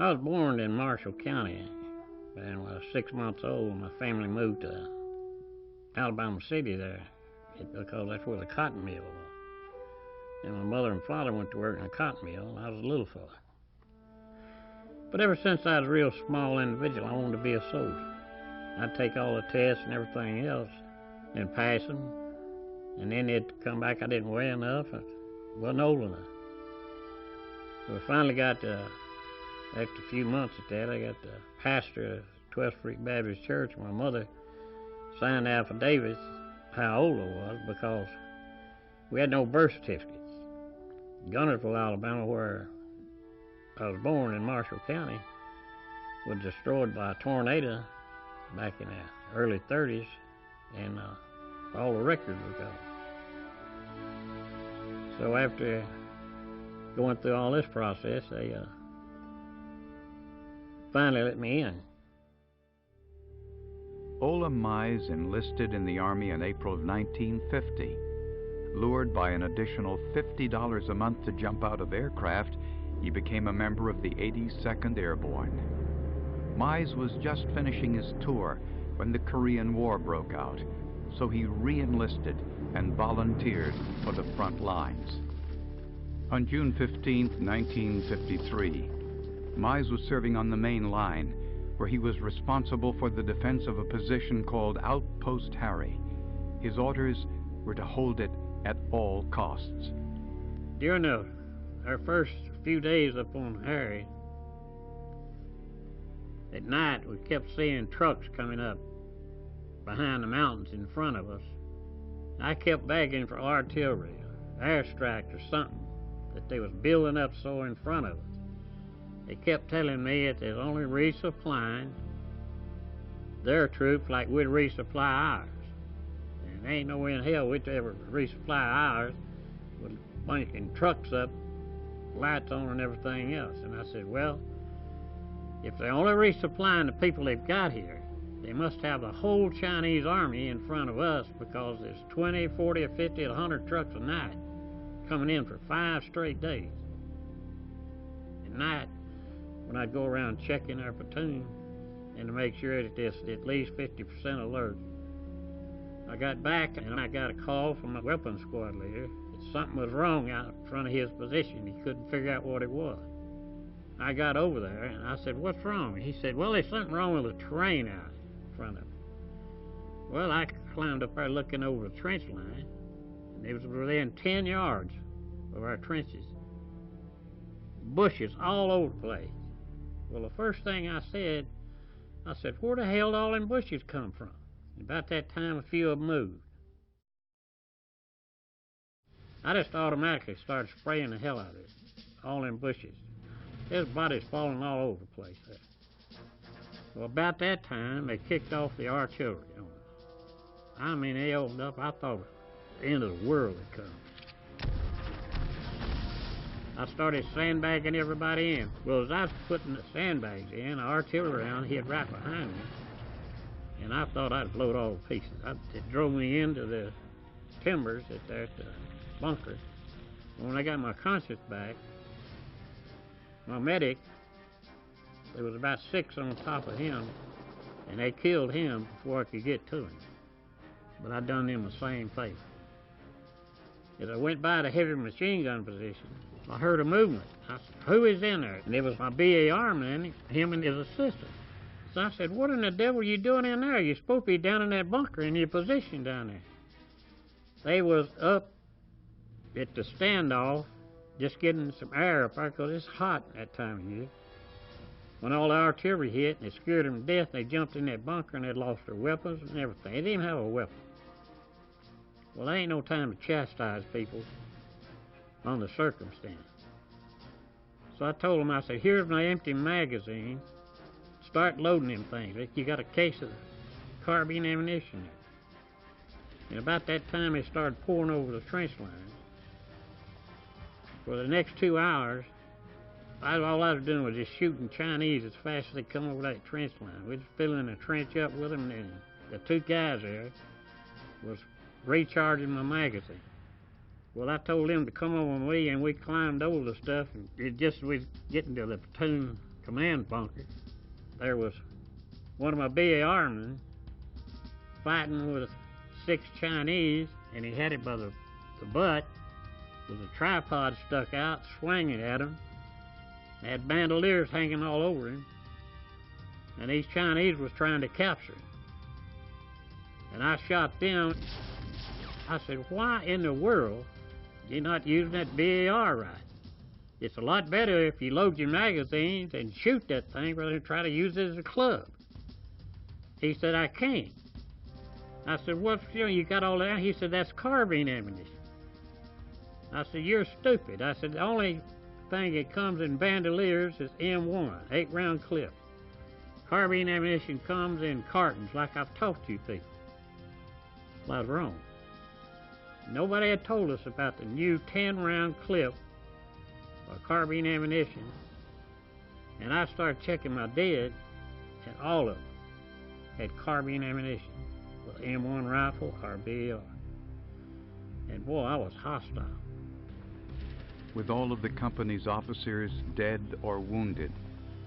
I was born in Marshall County, and when I was 6 months old, my family moved to Alabama City there, because that's where the cotton mill was. And my mother and father went to work in a cotton mill, and I was a little fella. But ever since I was a real small individual, I wanted to be a soldier. I'd take all the tests and everything else and pass them, and then it'd come back I didn't weigh enough, I wasn't old enough. So we finally got to, after a few months at that, I got the pastor of 12th Street Baptist Church. My mother signed affidavits how old I was because we had no birth certificates. Gunnersville, Alabama, where I was born in Marshall County, was destroyed by a tornado back in the early 30s, and all the records were gone. So after going through all this process, they finally let me in. Ola Mize enlisted in the Army in April of 1950. Lured by an additional $50 a month to jump out of aircraft, he became a member of the 82nd Airborne. Mize was just finishing his tour when the Korean War broke out, so he re-enlisted and volunteered for the front lines. On June 15, 1953, Mize was serving on the main line, where he was responsible for the defense of a position called Outpost Harry. His orders were to hold it at all costs. During our first few days up on Harry, at night we kept seeing trucks coming up behind the mountains in front of us. I kept begging for artillery, airstrike or something that they was building up so in front of us. They kept telling me that they're only resupplying their troops like we'd resupply ours. And there ain't no way in hell we'd ever resupply ours with bunking trucks up, lights on and everything else. And I said, well, if they're only resupplying the people they've got here, they must have the whole Chinese army in front of us, because there's 20, 40, or 50, or 100 trucks a night coming in for 5 straight days. At night, when I'd go around checking our platoon and to make sure that it's at least 50% alert, I got back and I got a call from a weapons squad leader that something was wrong out in front of his position. He couldn't figure out what it was. I got over there and I said, what's wrong? He said, well, there's something wrong with the terrain out in front of him. Well, I climbed up there looking over the trench line, and it was within 10 yards of our trenches. Bushes all over the place. Well, the first thing I said, where the hell did all them bushes come from? About that time, a few of them moved. I just automatically started spraying the hell out of it, all them bushes. There's bodies falling all over the place there. Well, about that time, they kicked off the artillery on us. I mean, they opened up. I thought the end of the world had come. I started sandbagging everybody in. Well, as I was putting the sandbags in, the artillery round hit right behind me, and I thought I'd blow it all to pieces. It drove me into the timbers at the bunker. When I got my conscience back, my medic, there was about 6 on top of him, and they killed him before I could get to him. But I done them the same favor. As I went by the heavy machine gun position, I heard a movement. I said, who is in there? And it was my BAR man, him and his assistant. So I said, what in the devil are you doing in there? You're supposed to be down in that bunker in your position down there. They was up at the standoff, just getting some air up there, because it's hot that time of year. When all the artillery hit and it scared them to death, they jumped in that bunker and they'd lost their weapons and everything. They didn't even have a weapon. Well, there ain't no time to chastise people on the circumstance. So I told them, I said, here's my empty magazine. Start loading them things. You got a case of carbine ammunition there. And about that time, they started pouring over the trench lines. For the next 2 hours, all I was doing was just shooting Chinese as fast as they come over that trench line. We was filling the trench up with them, and the 2 guys there was recharging my magazine. Well, I told them to come over with me, and we climbed over the stuff, and it just was getting to the platoon command bunker, there was one of my BAR men fighting with 6 Chinese, and he had it by the butt with a tripod stuck out, swinging at him. They had bandoliers hanging all over him, and these Chinese was trying to capture him. And I shot them. I said, why in the world you're not using that BAR right? It's a lot better if you load your magazines and shoot that thing rather than try to use it as a club. He said, I can't. I said, what, you got all that? He said, that's carbine ammunition. I said, you're stupid. I said, the only thing that comes in bandoliers is M1, 8-round clips. Carbine ammunition comes in cartons, like I've taught you people. Well, I was wrong. Nobody had told us about the new 10-round clip of carbine ammunition, and I started checking my dead, and all of them had carbine ammunition with M1 rifle or BAR. And boy, I was hostile. With all of the company's officers dead or wounded,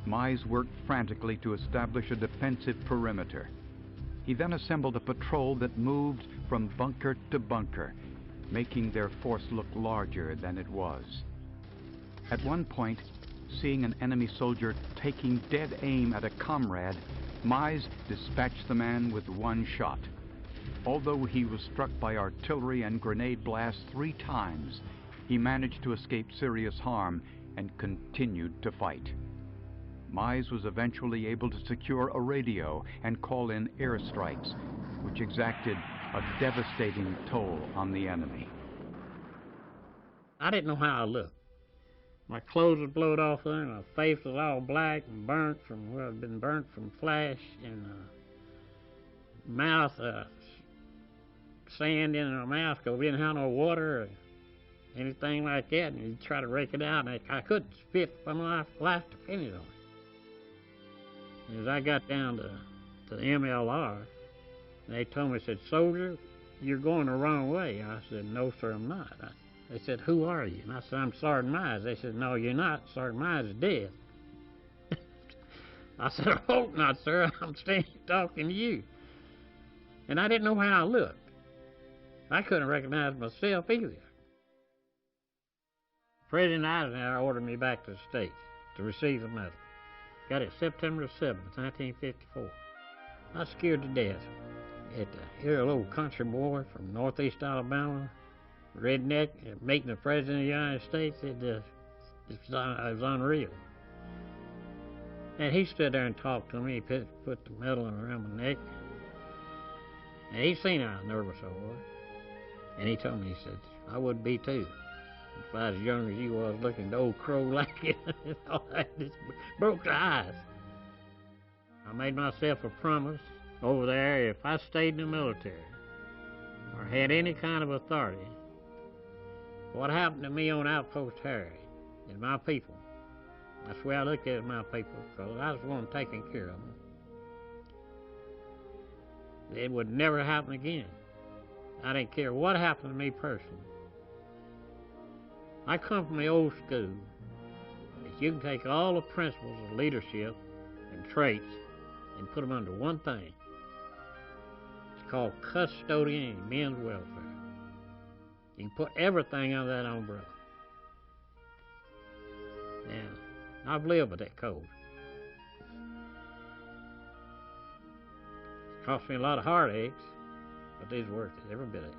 Mize worked frantically to establish a defensive perimeter. He then assembled a patrol that moved from bunker to bunker, making their force look larger than it was. At one point, seeing an enemy soldier taking dead aim at a comrade, Mize dispatched the man with one shot. Although he was struck by artillery and grenade blasts 3 times, he managed to escape serious harm and continued to fight. Mize was eventually able to secure a radio and call in airstrikes, which exacted a devastating toll on the enemy. I didn't know how I looked. My clothes were blowed off there, my face was all black and burnt from where I'd been burnt from flash, and mouth, sand in my mouth because we didn't have no water or anything like that, and you try to rake it out, and I couldn't spit, but my life depended on it. And as I got down to the MLR, they told me, said, soldier, you're going the wrong way. I said, no, sir, I'm not. They said, who are you? And I said, I'm Sergeant Mize. They said, no, you're not. Sergeant Mize is dead. I said, I hope not, sir. I'm standing talking to you. And I didn't know how I looked. I couldn't recognize myself either. President Eisenhower ordered me back to the States to receive the medal. Got it September 7th, 1954. I was scared to death. Here, a little country boy from northeast Alabama, redneck, meeting the President of the United States, it was unreal. And he stood there and talked to me. He put the medal around my neck. And he seen how nervous I was. And he told me, he said, I would be too. If I was as young as you was, looking at old crow like it, I just broke the ice. I made myself a promise over there, if I stayed in the military or had any kind of authority, what happened to me on Outpost Harry and my people, that's the way I looked at it, my people, because I was the one taking care of them. It would never happen again. I didn't care what happened to me personally. I come from the old school that you can take all the principles of leadership and traits and put them under one thing. It's called custodian and men's welfare. You can put everything under that umbrella. And I've lived with that code. It cost me a lot of heartaches, but these worth it, every bit of it.